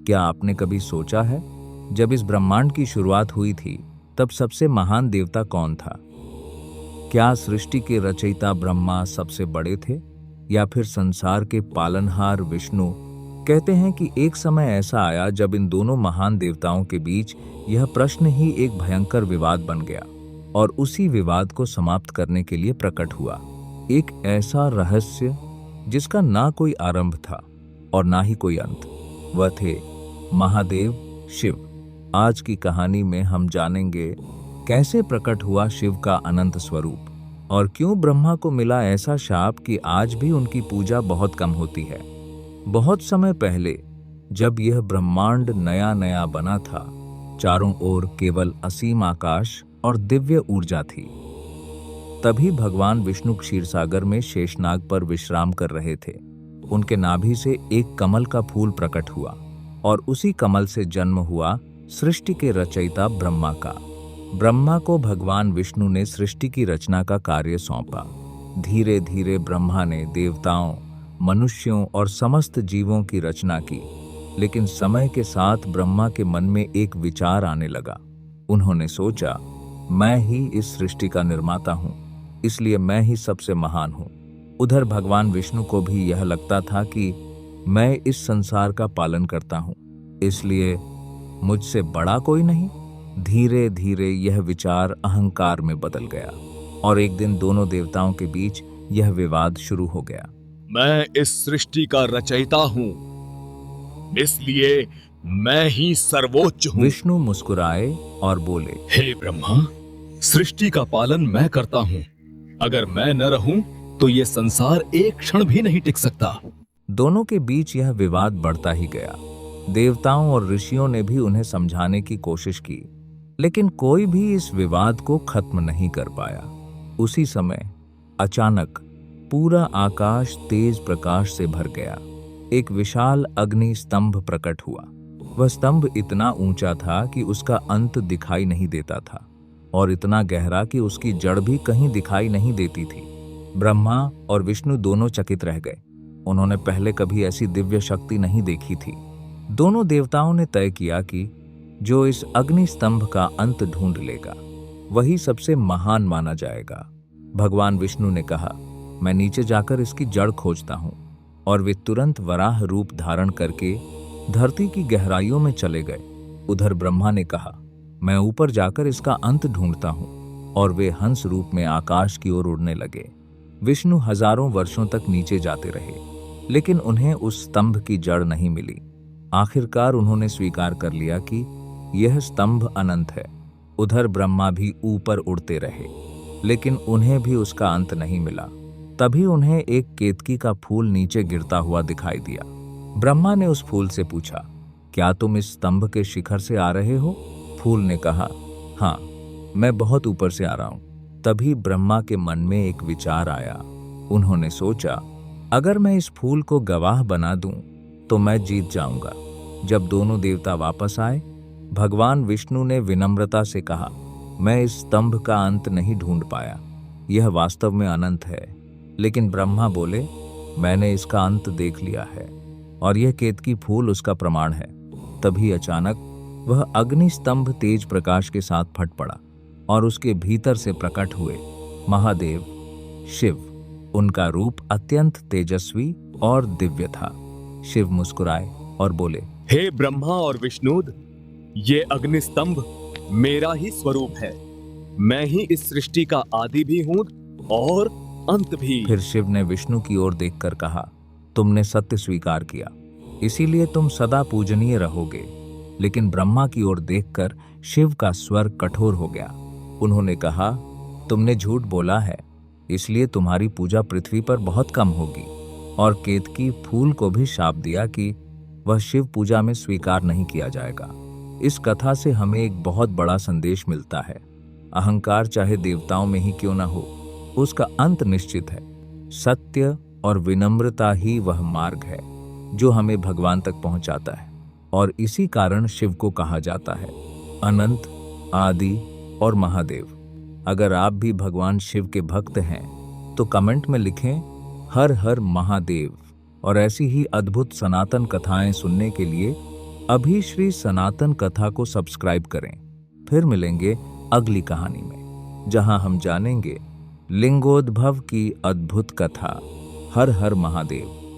क्या आपने कभी सोचा है, जब इस ब्रह्मांड की शुरुआत हुई थी तब सबसे महान देवता कौन था? क्या सृष्टि के रचयिता ब्रह्मा सबसे बड़े थे या फिर संसार के पालनहार विष्णु? कहते हैं कि एक समय ऐसा आया जब इन दोनों महान देवताओं के बीच यह प्रश्न ही एक भयंकर विवाद बन गया और उसी विवाद को समाप्त करने के लिए प्रकट हुआ एक ऐसा रहस्य जिसका ना कोई आरंभ था और ना ही कोई अंत। वह थे महादेव शिव। आज की कहानी में हम जानेंगे कैसे प्रकट हुआ शिव का अनंत स्वरूप और क्यों ब्रह्मा को मिला ऐसा शाप कि आज भी उनकी पूजा बहुत कम होती है। बहुत समय पहले जब यह ब्रह्मांड नया नया बना था, चारों ओर केवल असीम आकाश और दिव्य ऊर्जा थी। तभी भगवान विष्णु क्षीरसागर में शेषनाग पर विश्राम कर रहे थे। उनके नाभि से एक कमल का फूल प्रकट हुआ और उसी कमल से जन्म हुआ सृष्टि के रचयिता ब्रह्मा का। ब्रह्मा को भगवान विष्णु ने सृष्टि की रचना का कार्य सौंपा। धीरे धीरे ब्रह्मा ने देवताओं, मनुष्यों और समस्त जीवों की रचना की, लेकिन समय के साथ ब्रह्मा के मन में एक विचार आने लगा। उन्होंने सोचा, मैं ही इस सृष्टि का निर्माता हूँ, इसलिए मैं ही सबसे महान हूँ। उधर भगवान विष्णु को भी यह लगता था कि मैं इस संसार का पालन करता हूँ, इसलिए मुझसे बड़ा कोई नहीं। धीरे धीरे यह विचार अहंकार में बदल गया और एक दिन दोनों देवताओं के बीच यह विवाद शुरू हो गया। मैं इस सृष्टि का रचयिता हूँ, इसलिए मैं ही सर्वोच्च हूँ। विष्णु मुस्कुराए और बोले, हे ब्रह्मा, सृष्टि का पालन मैं करता हूँ। अगर मैं न रहूं तो ये संसार एक क्षण भी नहीं टिक सकता। दोनों के बीच यह विवाद बढ़ता ही गया। देवताओं और ऋषियों ने भी उन्हें समझाने की कोशिश की, लेकिन कोई भी इस विवाद को खत्म नहीं कर पाया। उसी समय अचानक पूरा आकाश तेज प्रकाश से भर गया। एक विशाल अग्नि स्तंभ प्रकट हुआ। वह स्तंभ इतना ऊंचा था कि उसका अंत दिखाई नहीं देता था और इतना गहरा कि उसकी जड़ भी कहीं दिखाई नहीं देती थी। ब्रह्मा और विष्णु दोनों चकित रह गए। उन्होंने पहले कभी ऐसी दिव्य शक्ति नहीं देखी थी। दोनों देवताओं ने तय किया कि जो इस अग्नि स्तंभ का अंत ढूंढ लेगा वही सबसे महान माना जाएगा। भगवान विष्णु ने कहा, मैं नीचे जाकर इसकी जड़ खोजता हूँ, और वे तुरंत वराह रूप धारण करके धरती की गहराइयों में चले गए। उधर ब्रह्मा ने कहा, मैं ऊपर जाकर इसका अंत ढूंढता हूँ, और वे हंस रूप में आकाश की ओर उड़ने लगे। विष्णु हजारों वर्षों तक नीचे जाते रहे, लेकिन उन्हें उस स्तंभ की जड़ नहीं मिली। आखिरकार उन्होंने स्वीकार कर लिया कि यह स्तंभ अनंत है। उधर ब्रह्मा भी ऊपर उड़ते रहे, लेकिन उन्हें भी उसका अंत नहीं मिला। तभी उन्हें एक केतकी का फूल नीचे गिरता हुआ दिखाई दिया। ब्रह्मा ने उस फूल से पूछा, क्या तुम इस स्तंभ के शिखर से आ रहे हो? फूल ने कहा, हाँ, मैं बहुत ऊपर से आ रहा हूं। तभी ब्रह्मा के मन में एक विचार आया। उन्होंने सोचा, अगर मैं इस फूल को गवाह बना दूं तो मैं जीत जाऊंगा। जब दोनों देवता वापस आए, भगवान विष्णु ने विनम्रता से कहा, मैं इस स्तंभ का अंत नहीं ढूंढ पाया, यह वास्तव में अनंत है। लेकिन ब्रह्मा बोले, मैंने इसका अंत देख लिया है और यह केतकी फूल उसका प्रमाण है। तभी अचानक वह अग्नि स्तंभ तेज प्रकाश के साथ फट पड़ा और उसके भीतर से प्रकट हुए महादेव शिव। उनका रूप अत्यंत तेजस्वी और दिव्य था। शिव मुस्कुराए और बोले, हे ब्रह्मा और विष्णु, ये अग्नि स्तंभ मेरा ही स्वरूप है। मैं ही इस सृष्टि का आदि भी हूँ और अंत भी। फिर शिव ने विष्णु की ओर देखकर कहा, तुमने सत्य स्वीकार किया, इसीलिए तुम सदा पूजनीय रहोगे। लेकिन ब्रह्मा की ओर देखकर शिव का स्वर कठोर हो गया। उन्होंने कहा, तुमने झूठ बोला है, इसलिए तुम्हारी पूजा पृथ्वी पर बहुत कम होगी। और केतकी फूल को भी शाप दिया कि वह शिव पूजा में स्वीकार नहीं किया जाएगा। इस कथा से हमें एक बहुत बड़ा संदेश मिलता है। अहंकार चाहे देवताओं में ही क्यों ना हो, उसका अंत निश्चित है। सत्य और विनम्रता ही वह मार्ग है जो हमें भगवान तक पहुंचाता है, और इसी कारण शिव को कहा जाता है अनंत, आदि और महादेव। अगर आप भी भगवान शिव के भक्त हैं तो कमेंट में लिखें हर हर महादेव, और ऐसी ही अद्भुत सनातन कथाएं सुनने के लिए अभी श्री सनातन कथा को सब्सक्राइब करें। फिर मिलेंगे अगली कहानी में, जहां हम जानेंगे लिंगोद्भव की अद्भुत कथा। हर हर महादेव।